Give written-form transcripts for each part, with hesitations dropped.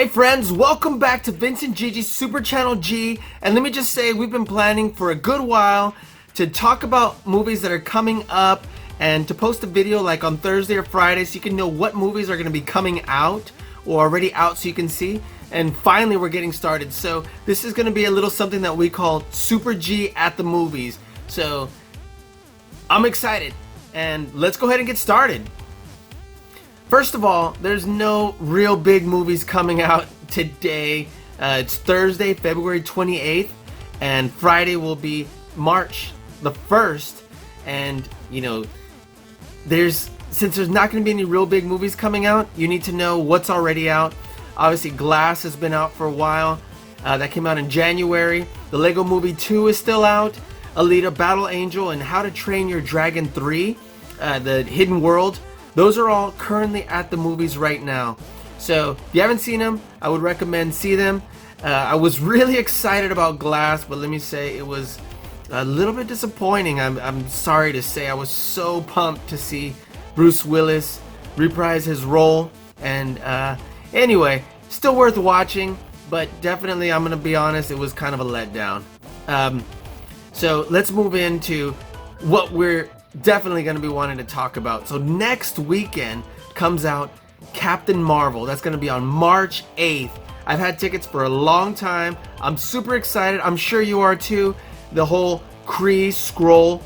Hey friends, welcome back to Vincent Gigi's Super Channel G, and let me just say we've been planning for a good while to talk about movies that are coming up and to post a video like on Thursday or Friday so you can know what movies are going to be coming out or already out so you can see. And finally we're getting started. So this is going to be a little something that we call Super G at the movies. So I'm excited and let's go ahead and get started. First of all, there's no real big movies coming out today. It's Thursday, February 28th, and Friday will be March the 1st. And, you know, since there's not going to be any real big movies coming out, you need to know what's already out. Obviously, Glass has been out for a while. That came out in January. The Lego Movie 2 is still out. Alita Battle Angel and How to Train Your Dragon 3, The Hidden World. Those are all currently at the movies right now. So if you haven't seen them, I would recommend see them. I was really excited about Glass, but let me say it was a little bit disappointing. I'm sorry to say. I was so pumped to see Bruce Willis reprise his role. And anyway, still worth watching, but definitely, I'm going to be honest, it was kind of a letdown. So let's move into what we're definitely going to be wanting to talk about. So next weekend comes out Captain Marvel. That's going to be on March 8th. I've had tickets for a long time. I'm super excited. I'm sure you are too. The whole Kree, Skrull,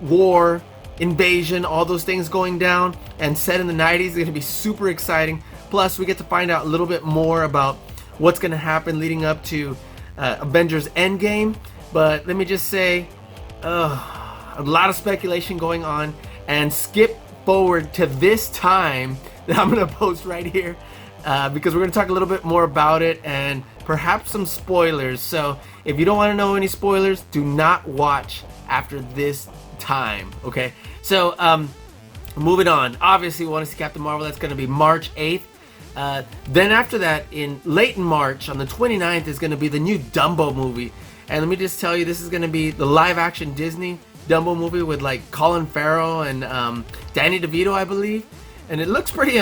war, invasion, all those things going down and set in the 90s is going to be super exciting. Plus, we get to find out a little bit more about what's going to happen leading up to Avengers Endgame. But let me just say, a lot of speculation going on, and skip forward to this time that I'm going to post right here because we're going to talk a little bit more about it and perhaps some spoilers. So if you don't want to know any spoilers, do not watch after this time, okay? So moving on, obviously we want to see Captain Marvel. That's going to be March 8th. Then after that, late in March on the 29th is going to be the new Dumbo movie. And let me just tell you, this is going to be the live action Disney Dumbo movie with like Colin Farrell and Danny DeVito, I believe, and it looks pretty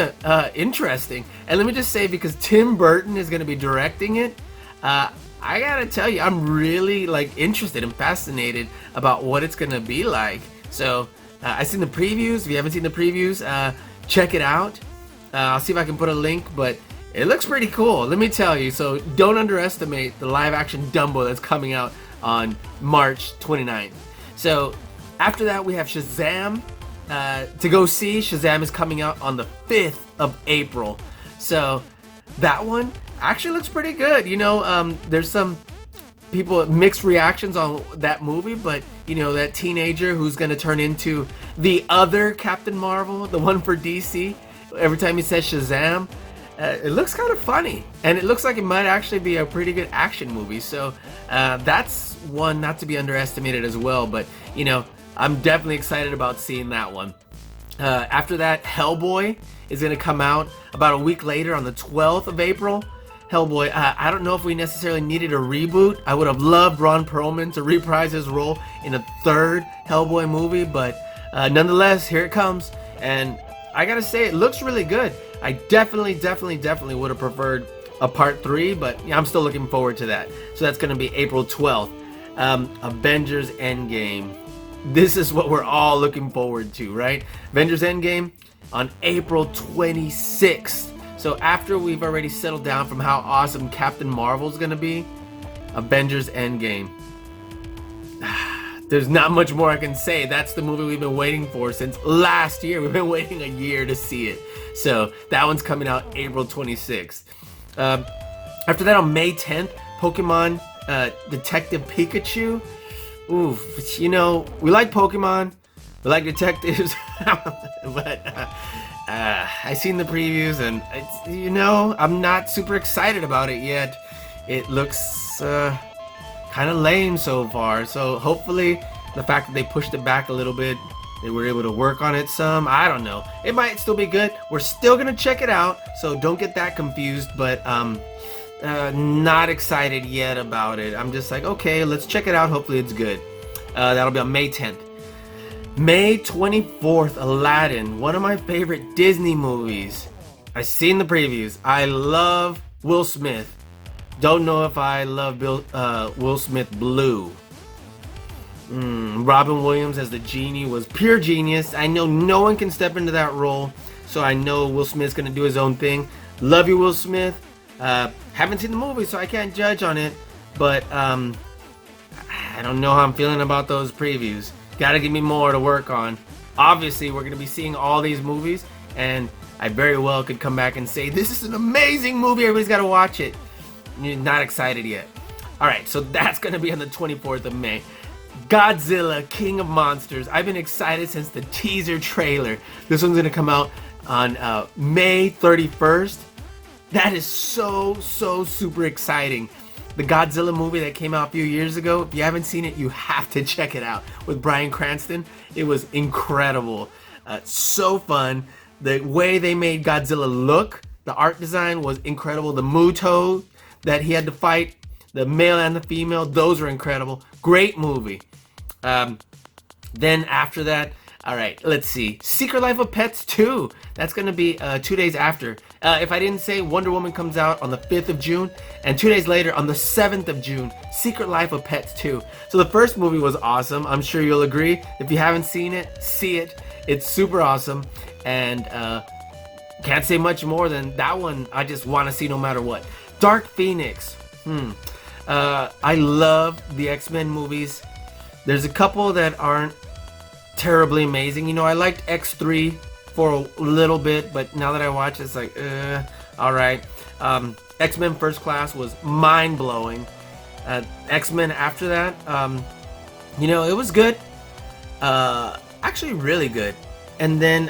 interesting. And let me just say, because Tim Burton is going to be directing it, I gotta tell you, I'm really like interested and fascinated about what it's going to be like. So I've seen the previews. If you haven't seen the previews, check it out. I'll see if I can put a link, but it looks pretty cool, let me tell you. So don't underestimate the live action Dumbo that's coming out on March 29th. So after that, we have Shazam to go see. Shazam is coming out on the 5th of April. So that one actually looks pretty good. You know, there's some people mixed reactions on that movie, but you know, that teenager who's going to turn into the other Captain Marvel, the one for DC, every time he says Shazam, it looks kind of funny, and it looks like it might actually be a pretty good action movie. So that's one not to be underestimated as well. But you know, I'm definitely excited about seeing that one. After that, Hellboy is going to come out about a week later on the 12th of April. Hellboy, I don't know if we necessarily needed a reboot. I would have loved Ron Perlman to reprise his role in a third Hellboy movie, but nonetheless, here it comes. And I gotta say, it looks really good. I definitely would have preferred a part 3, but yeah, I'm still looking forward to that. So that's going to be April 12th. Avengers Endgame. This is what we're all looking forward to, right? Avengers Endgame on April 26th. So after we've already settled down from how awesome Captain Marvel is going to be, Avengers Endgame. There's not much more I can say. That's the movie we've been waiting for since last year. We've been waiting a year to see it. So that one's coming out April 26th. After that, on May 10th, Pokemon Detective Pikachu. Ooh, you know, we like Pokemon, we like detectives, but I seen the previews and you know, I'm not super excited about it yet. It looks kind of lame so far. So hopefully the fact that they pushed it back a little bit, they were able to work on it some. I don't know. It might still be good. We're still gonna check it out, so don't get that confused. But not excited yet about it. I'm just like, okay, let's check it out. Hopefully it's good. That'll be on May 10th. May 24th, Aladdin, one of my favorite Disney movies. I've seen the previews. I love Will Smith. Don't know if I love Will Smith blue. Robin Williams as the genie was pure genius. I know no one can step into that role, so I know Will Smith's gonna do his own thing. Love you, Will Smith. Haven't seen the movie, so I can't judge on it, but I don't know how I'm feeling about those previews. Gotta give me more to work on. Obviously, we're gonna be seeing all these movies, and I very well could come back and say, this is an amazing movie, everybody's gotta watch it. You're not excited yet. Alright, so that's gonna be on the 24th of May. Godzilla, King of Monsters. I've been excited since the teaser trailer. This one's gonna come out on May 31st. That is so super exciting. The Godzilla movie that came out a few years ago, if you haven't seen it, you have to check it out. With Bryan Cranston, it was incredible. So fun. The way they made Godzilla look, the art design was incredible. The Muto that he had to fight, the male and the female, those were incredible. Great movie. Then after that, alright, let's see. Secret Life of Pets 2. That's going to be 2 days after. If I didn't say, Wonder Woman comes out on the 5th of June, and 2 days later on the 7th of June, Secret Life of Pets 2. So the first movie was awesome. I'm sure you'll agree. If you haven't seen it, see it. It's super awesome. And can't say much more than that one. I just want to see no matter what. Dark Phoenix. I love the X-Men movies. There's a couple that aren't terribly amazing. You know, I liked X3 for a little bit, but now that I watch it, it's like, alright. X-Men First Class was mind-blowing. X-Men after that, you know, it was good. Actually really good. And then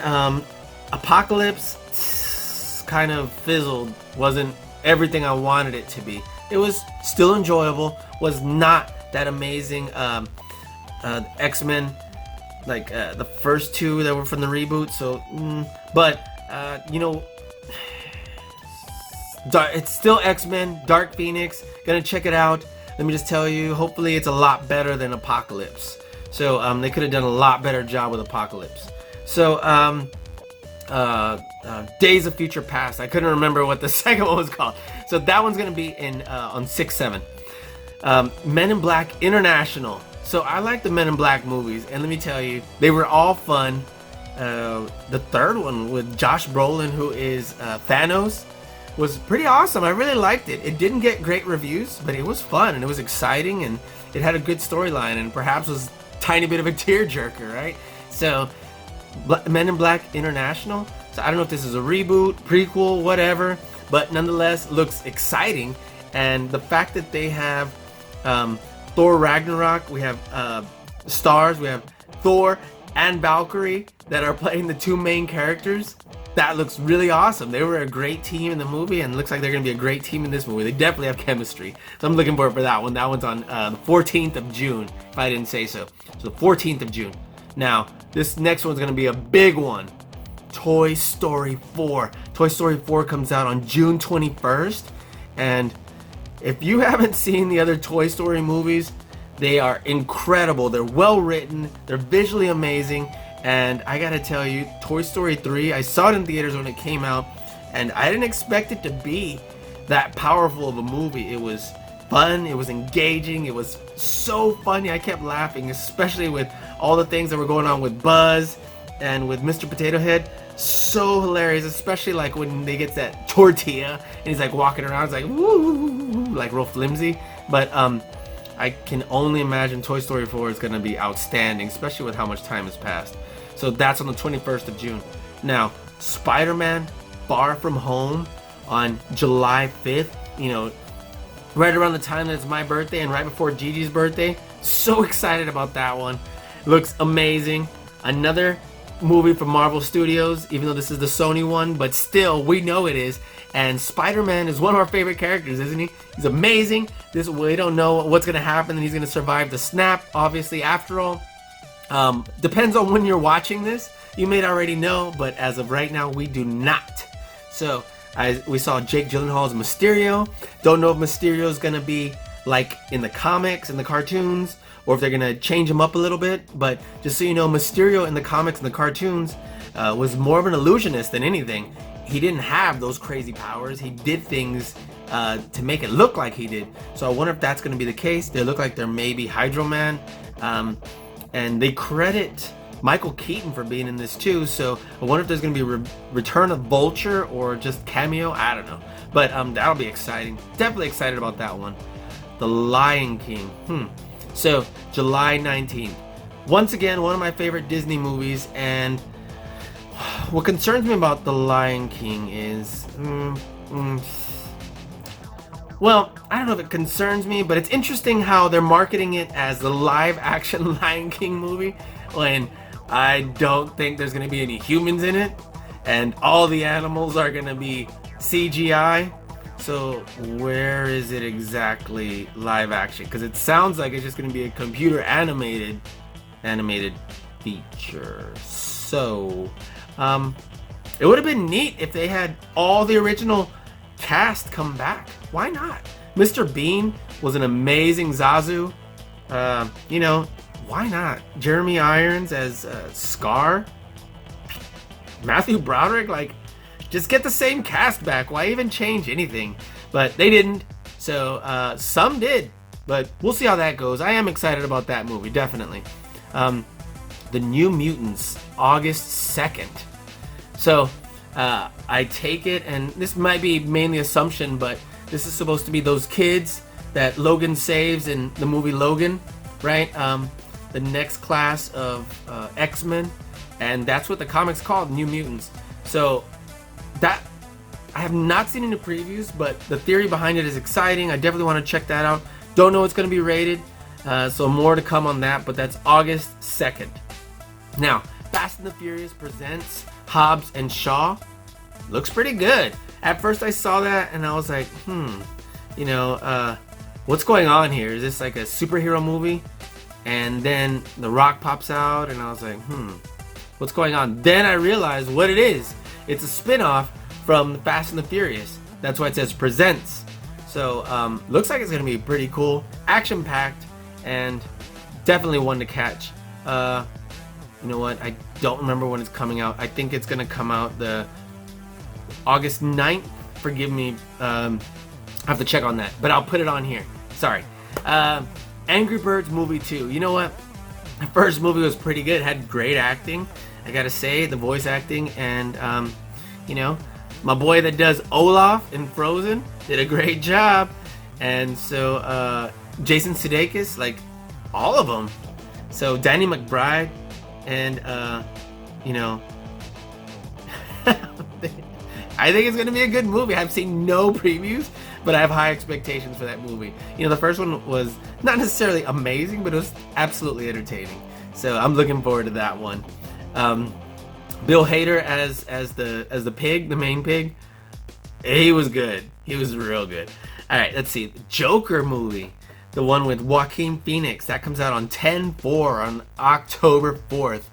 Apocalypse kind of fizzled. Wasn't everything I wanted it to be. It was still enjoyable. Was not that amazing. X-Men, like the first two that were from the reboot. So, but you know, it's still X-Men. Dark Phoenix. Gonna check it out. Let me just tell you. Hopefully, it's a lot better than Apocalypse. So they could have done a lot better job with Apocalypse. So Days of Future Past. I couldn't remember what the second one was called. So that one's gonna be in on 6/7. Men in Black International. So I like the Men in Black movies, and let me tell you, they were all fun. The third one with Josh Brolin, who is Thanos, was pretty awesome. I really liked it. It didn't get great reviews, but it was fun and it was exciting, and it had a good storyline, and perhaps was a tiny bit of a tearjerker, right? So Men in Black International. So I don't know if this is a reboot, prequel, whatever, but nonetheless looks exciting. And the fact that they have Thor Ragnarok, we have stars, we have Thor and Valkyrie that are playing the two main characters. That looks really awesome. They were a great team in the movie, and it looks like they're going to be a great team in this movie. They definitely have chemistry. So I'm looking forward for that one. That one's on the 14th of June, if I didn't say so. So the 14th of June. Now, this next one's going to be a big one. Toy Story 4. Toy Story 4 comes out on June 21st, and if you haven't seen the other Toy Story movies, they are incredible. They're well written, they're visually amazing, and I gotta tell you, Toy Story 3, I saw it in theaters when it came out, and I didn't expect it to be that powerful of a movie. It was fun, it was engaging, it was so funny. I kept laughing, especially with all the things that were going on with Buzz and with Mr. Potato Head. So hilarious, especially like when they get that tortilla and he's like walking around, it's like woo, like real flimsy. But I can only imagine Toy Story 4 is gonna be outstanding, especially with how much time has passed. So that's on the 21st of June. Now, Spider-Man Far From Home on July 5th, you know, right around the time that it's my birthday and right before Gigi's birthday. So excited about that one. Looks amazing. Another movie from Marvel Studios, even though this is the Sony one, but still, we know it is. And Spider-Man is one of our favorite characters, isn't he? He's amazing. We don't know what's gonna happen, and he's gonna survive the snap, obviously, after all. Depends on when you're watching this. You may already know, but as of right now, we do not. So, we saw Jake Gyllenhaal as Mysterio. Don't know if Mysterio is gonna be like in the comics and the cartoons, or if they're gonna change him up a little bit. But just so you know, Mysterio in the comics and the cartoons was more of an illusionist than anything. he didn't have those crazy powers. He did things to make it look like he did. So I wonder if that's going to be the case. They look like they're maybe Hydro Man. And they credit Michael Keaton for being in this too. So I wonder if there's going to be a return of Vulture or just cameo. I don't know. But that'll be exciting. Definitely excited about that one. The Lion King. So July 19th. Once again, one of my favorite Disney movies. And what concerns me about The Lion King is... well, I don't know if it concerns me, but it's interesting how they're marketing it as the live-action Lion King movie when I don't think there's going to be any humans in it, and all the animals are going to be CGI. So where is it exactly live action? Because it sounds like it's just going to be a computer animated feature. So it would have been neat if they had all the original cast come back. Why not? Mr. Bean was an amazing Zazu. You know, why not? Jeremy Irons as Scar. Matthew Broderick, like, just get the same cast back. Why even change anything? But they didn't. So some did. But we'll see how that goes. I am excited about that movie, definitely. The New Mutants, August 2nd. So I take it, and this might be mainly assumption, but this is supposed to be those kids that Logan saves in the movie Logan, right? The next class of X-Men, and that's what the comic's called, New Mutants. So that, I have not seen any previews, but the theory behind it is exciting. I definitely want to check that out. Don't know it's going to be rated, so more to come on that, but that's August 2nd. Now, Fast and the Furious presents Hobbs and Shaw. Looks pretty good. At first I saw that and I was like, you know, what's going on here? Is this like a superhero movie? And then The Rock pops out and I was like, what's going on? Then I realized what it is. It's a spin-off from Fast and the Furious. That's why it says presents. So looks like it's gonna be pretty cool, action-packed, and definitely one to catch. You know what? I don't remember when it's coming out. I think it's gonna come out the August 9th. Forgive me. I have to check on that, but I'll put it on here. Sorry. Angry Birds movie 2. You know what? The first movie was pretty good. It had great acting. I gotta say, the voice acting, and you know, my boy that does Olaf in Frozen did a great job. And so Jason Sudeikis, like all of them. So Danny McBride, and you know, I think it's gonna be a good movie. I've seen no previews, but I have high expectations for that movie. You know, the first one was not necessarily amazing, but it was absolutely entertaining. So I'm looking forward to that one. Bill Hader as the pig, the main pig. He was good. He was real good. All right, let's see. The Joker movie, the one with Joaquin Phoenix, that comes out on 10/4 on October 4th.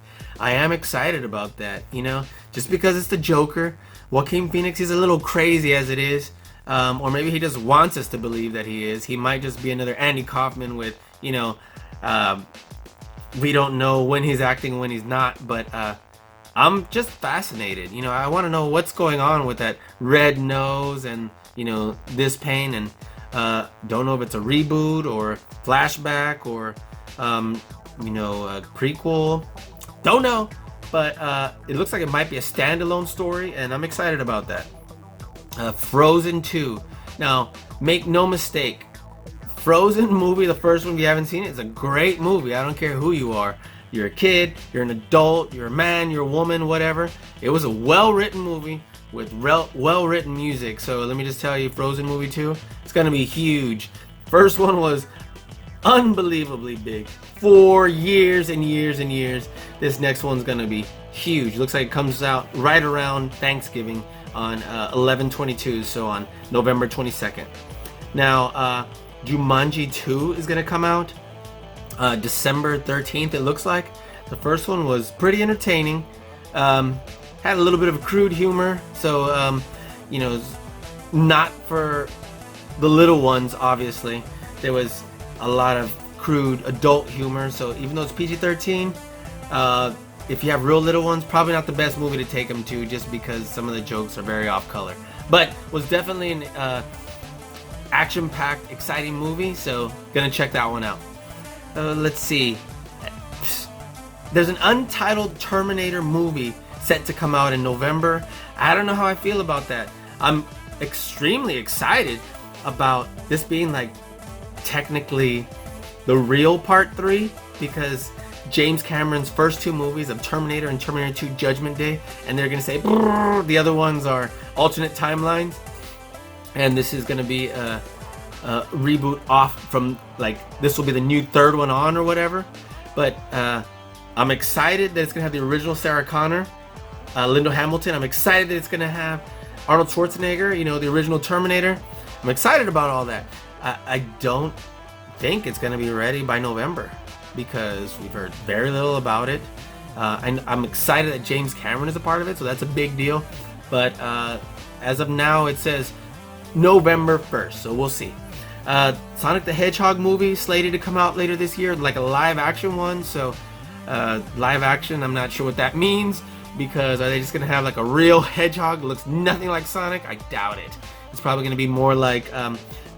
I am excited about that. You know, just because it's the Joker. Joaquin Phoenix, he's a little crazy as it is, or maybe he just wants us to believe that he is. He might just be another Andy Kaufman with, you know, we don't know when he's acting, when he's not, but I'm just fascinated. You know, I want to know what's going on with that red nose and, you know, this pain, and don't know if it's a reboot or flashback or, you know, a prequel. Don't know. But it looks like it might be a standalone story, and I'm excited about that. Frozen 2. Now, make no mistake, Frozen movie, the first one, if you haven't seen it, is a great movie. I don't care who you are. You're a kid, you're an adult, you're a man, you're a woman, whatever. It was a well-written movie with well-written music. So let me just tell you, Frozen movie 2, it's going to be huge. First one was unbelievably big. For years and years and years. This next one's gonna be huge. Looks like it comes out right around Thanksgiving on 11/22, so on November 22nd. Now, Jumanji 2 is gonna come out December 13th, it looks like. The first one was pretty entertaining. Had a little bit of crude humor, so you know, not for the little ones, obviously. There was a lot of crude adult humor, so even though it's PG-13, if you have real little ones, probably not the best movie to take them to, just because some of the jokes are very off color. But was definitely an action-packed, exciting movie, so gonna check that one out. Let's see. There's an untitled Terminator movie set to come out in November. I don't know how I feel about that. I'm extremely excited about this being like technically the real part 3, because James Cameron's first 2 movies of Terminator and Terminator 2 Judgment Day, and they're gonna say the other ones are alternate timelines, and this is gonna be a reboot off from, like, this will be the new 3rd one on or whatever. But I'm excited that it's gonna have the original Sarah Connor, Linda Hamilton. I'm excited that it's gonna have Arnold Schwarzenegger, you know, the original Terminator. I'm excited about all that. I don't think it's gonna be ready by November, because we've heard very little about it. And I'm excited that James Cameron is a part of it, so that's a big deal. But as of now, it says November 1st, so we'll see. Sonic the Hedgehog movie slated to come out later this year, like a live action one. So live action, I'm not sure what that means, because are they just gonna have like a real hedgehog that looks nothing like Sonic? I doubt it. It's probably gonna be more like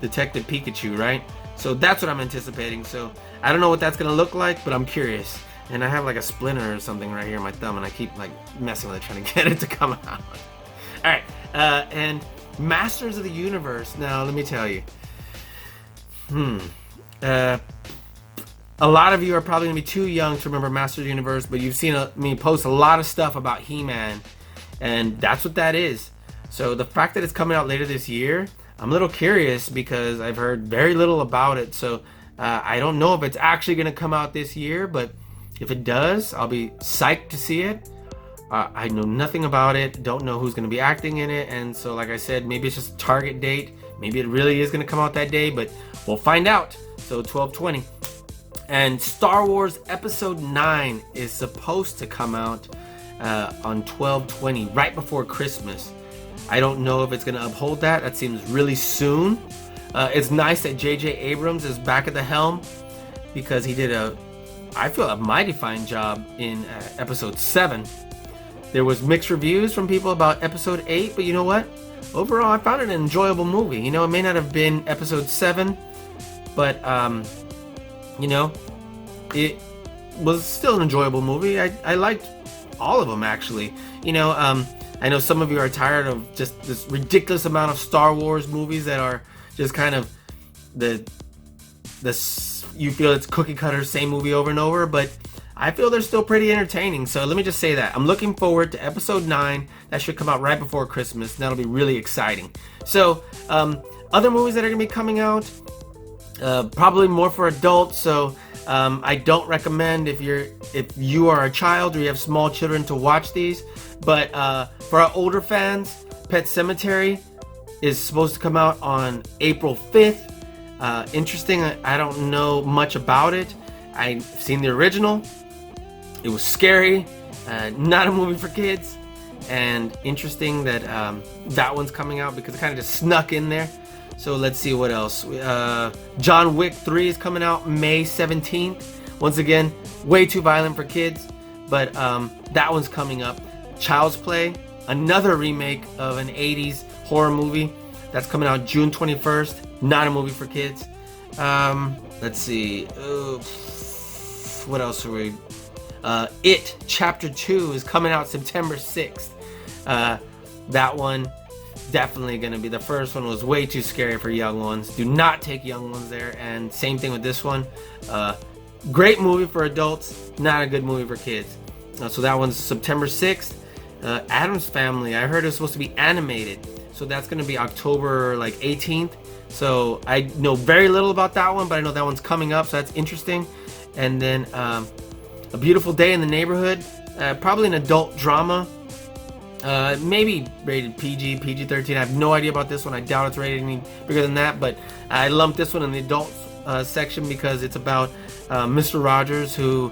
Detective Pikachu, right? So that's what I'm anticipating. So I don't know what that's gonna look like, but I'm curious. And I have like a splinter or something right here in my thumb, and I keep like messing with it, trying to get it to come out. All right, and Masters of the Universe. Now let me tell you. A lot of you are probably gonna be too young to remember Masters of the Universe, but you've seen me post a lot of stuff about He-Man, and that's what that is. So the fact that it's coming out later this year, I'm a little curious, because I've heard very little about it. So I don't know if it's actually gonna come out this year, but if it does, I'll be psyched to see it. I know nothing about it, don't know who's gonna be acting in it, and so like I said, maybe it's just a target date. Maybe it really is gonna come out that day, but we'll find out. So 12/20. And Star Wars Episode 9 is supposed to come out on 12/20, right before Christmas. I don't know if it's going to uphold that. That seems really soon. It's nice that J.J. Abrams is back at the helm, because he did I feel, a mighty fine job in Episode 7. There was mixed reviews from people about Episode 8, but you know what? Overall, I found it an enjoyable movie. You know, it may not have been Episode 7, but you know, it was still an enjoyable movie. I liked all of them, actually. You know, I know some of you are tired of just this ridiculous amount of Star Wars movies that are just kind of you feel it's cookie cutter, same movie over and over, but I feel they're still pretty entertaining. So let me just say that I'm looking forward to Episode 9. That should come out right before Christmas. That'll be really exciting. So other movies that are gonna be coming out, probably more for adults. So I don't recommend if you are a child or you have small children to watch these. But for our older fans, Pet Sematary is supposed to come out on April 5th. Interesting. I don't know much about it. I've seen the original. It was scary. Not a movie for kids. And interesting that that one's coming out, because it kind of just snuck in there. So let's see what else. John Wick 3 is coming out May 17th. Once again, way too violent for kids, but that one's coming up. Child's Play, another remake of an 80s horror movie, that's coming out June 21st. Not a movie for kids. Let's see. What else are we? It Chapter 2 is coming out September 6th. That one, definitely gonna be. The first one was way too scary for young ones. Do not take young ones there. And same thing with this one. Great movie for adults, not a good movie for kids. So that one's September 6th. Addams Family, I heard it was supposed to be animated, so that's gonna be October like 18th. So I know very little about that one, but I know that one's coming up, so that's interesting. And then A Beautiful Day in the Neighborhood, probably an adult drama. Maybe rated PG, PG-13. I have no idea about this one. I doubt it's rated any bigger than that, but I lumped this one in the adult section because it's about Mr. Rogers, who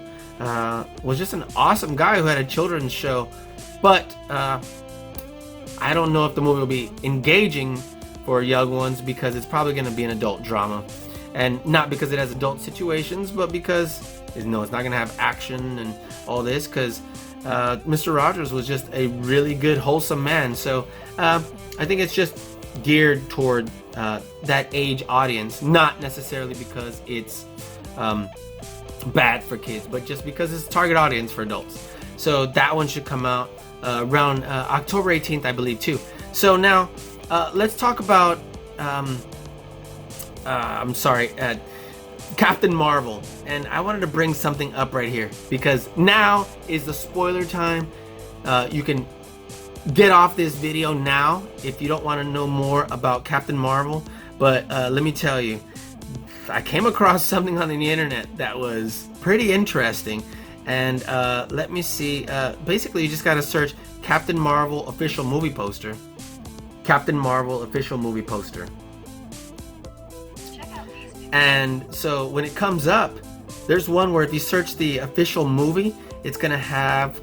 was just an awesome guy who had a children's show. But I don't know if the movie will be engaging for young ones, because it's probably going to be an adult drama. And not because it has adult situations, but because it's not going to have action and all this, because Mr. Rogers was just a really good, wholesome man. So I think it's just geared toward that age audience, not necessarily because it's bad for kids, but just because it's target audience for adults. So that one should come out around October 18th, I believe, too. So now let's talk about Captain Marvel. And I wanted to bring something up right here, because now is the spoiler time. You can get off this video now if you don't want to know more about Captain Marvel. But let me tell you, I came across something on the internet that was pretty interesting. And let me see. Basically, you just got to search Captain Marvel official movie poster. Captain Marvel official movie poster. And so when it comes up, there's one where if you search the official movie, it's gonna have,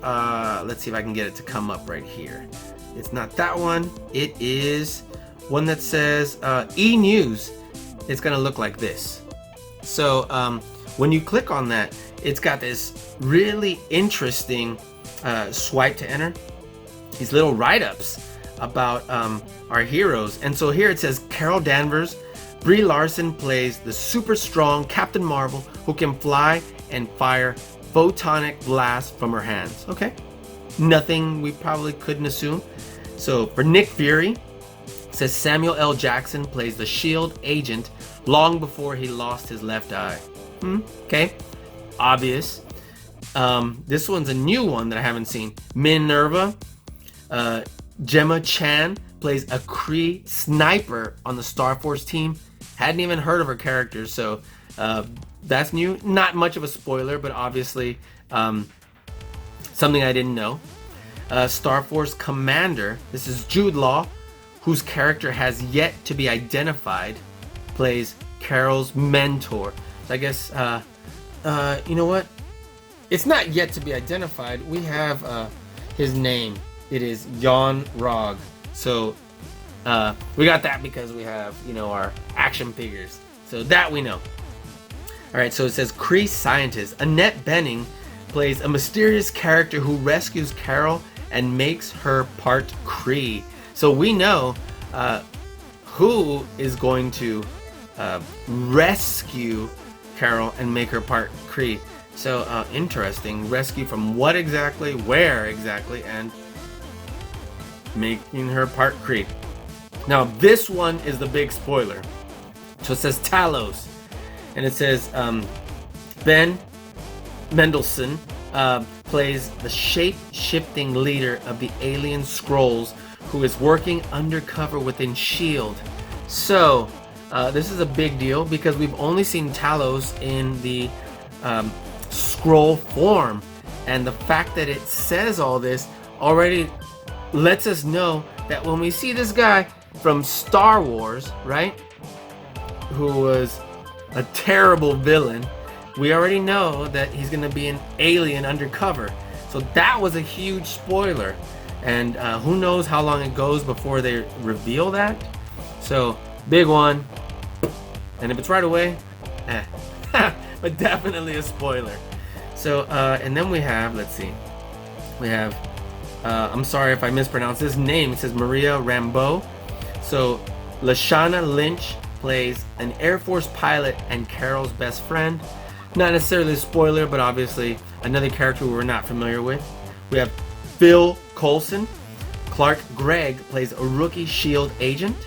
let's see if I can get it to come up right here. It's not that one. It is one that says E-News. It's gonna look like this. So when you click on that, it's got this really interesting swipe to enter. These little write-ups about our heroes. And so here it says Carol Danvers, Brie Larson plays the super strong Captain Marvel who can fly and fire photonic blasts from her hands. Okay, nothing we probably couldn't assume. So for Nick Fury, it says Samuel L. Jackson plays the SHIELD agent long before he lost his left eye. Okay, obvious. This one's a new one that I haven't seen. Minerva, Gemma Chan plays a Kree sniper on the Star Force team. Hadn't even heard of her character, so that's new. Not much of a spoiler, but obviously something I didn't know. Star Force Commander, this is Jude Law, whose character has yet to be identified, plays Carol's mentor. So I guess, you know what? It's not yet to be identified. We have his name. It is Jan Rog. So we got that because we have, our action figures. So that we know. All right, so it says Kree scientist Annette Bening plays a mysterious character who rescues Carol and makes her part Kree. So we know who is going to rescue Carol and make her part Kree. So interesting. Rescue from what exactly, where exactly, and making her part Kree. Now this one is the big spoiler. So it says Talos, and it says Ben Mendelsohn plays the shape-shifting leader of the alien Skrulls who is working undercover within S.H.I.E.L.D. So this is a big deal because we've only seen Talos in the Skrull form, and the fact that it says all this already lets us know that when we see this guy from Star Wars, right, who was a terrible villain, we already know that he's going to be an alien undercover. So that was a huge spoiler, and who knows how long it goes before they reveal that. So big one, and if it's right away, but definitely a spoiler. So and then we have, let's see, we have I'm sorry if I mispronounce his name. It says Maria Rambeau. So Lashana Lynch plays an Air Force pilot and Carol's best friend. Not necessarily a spoiler, but obviously another character we're not familiar with. We have Phil Coulson. Clark Gregg plays a rookie SHIELD agent.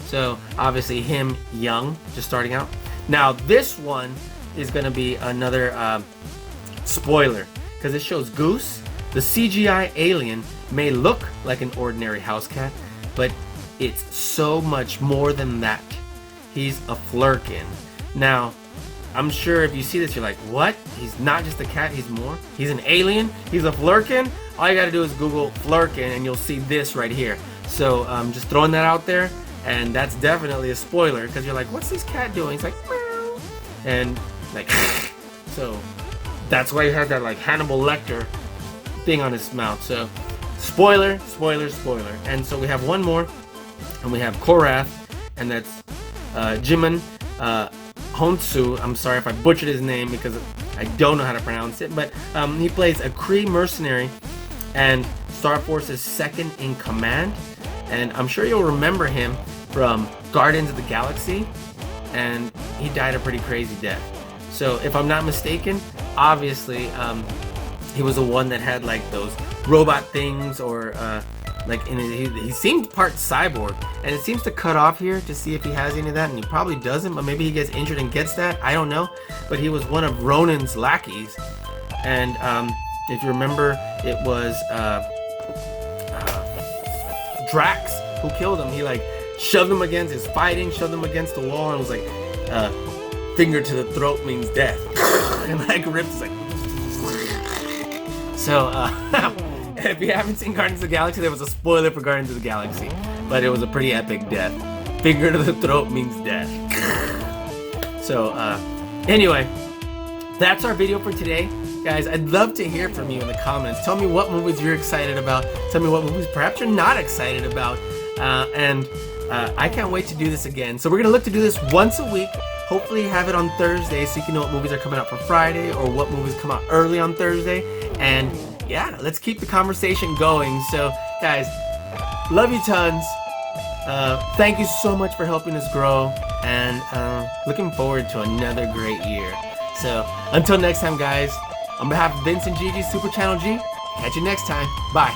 So obviously him young, just starting out. Now this one is going to be another spoiler because it shows Goose. The CGI alien may look like an ordinary house cat, but it's so much more than that. He's a Flurkin. Now, I'm sure if you see this, you're like, what? He's not just a cat, he's more? He's an alien? He's a Flurkin? All you gotta do is Google Flurkin and you'll see this right here. So, just throwing that out there, and that's definitely a spoiler, because you're like, what's this cat doing? It's like, meow. And, like, so, that's why you have that, like, Hannibal Lecter thing on his mouth. So spoiler, spoiler, spoiler. And so we have one more, and we have Korath, and that's Jimin Honsu. I'm sorry if I butchered his name because I don't know how to pronounce it, but he plays a Kree mercenary and Star Force's second in command. And I'm sure you'll remember him from Guardians of the Galaxy, and he died a pretty crazy death. So if I'm not mistaken, obviously he was the one that had like those robot things, or like he seemed part cyborg, and it seems to cut off here to see if he has any of that, and he probably doesn't, but maybe he gets injured and gets that, I don't know. But he was one of Ronan's lackeys, and if you remember, it was Drax who killed him. He like shoved him against his fighting, shoved him against the wall, and was like, finger to the throat means death. And like ripped, like. So if you haven't seen Guardians of the Galaxy, there was a spoiler for Guardians of the Galaxy, but it was a pretty epic death. Finger to the throat means death. So anyway, that's our video for today. Guys, I'd love to hear from you in the comments. Tell me what movies you're excited about. Tell me what movies perhaps you're not excited about. And I can't wait to do this again. So we're gonna look to do this once a week. Hopefully have it on Thursday so you can know what movies are coming out for Friday, or what movies come out early on Thursday. And yeah, let's keep the conversation going. So guys, love you tons. Thank you so much for helping us grow, and looking forward to another great year. So until next time, guys, on behalf of Vince and Gigi, Super Channel G, catch you next time. Bye.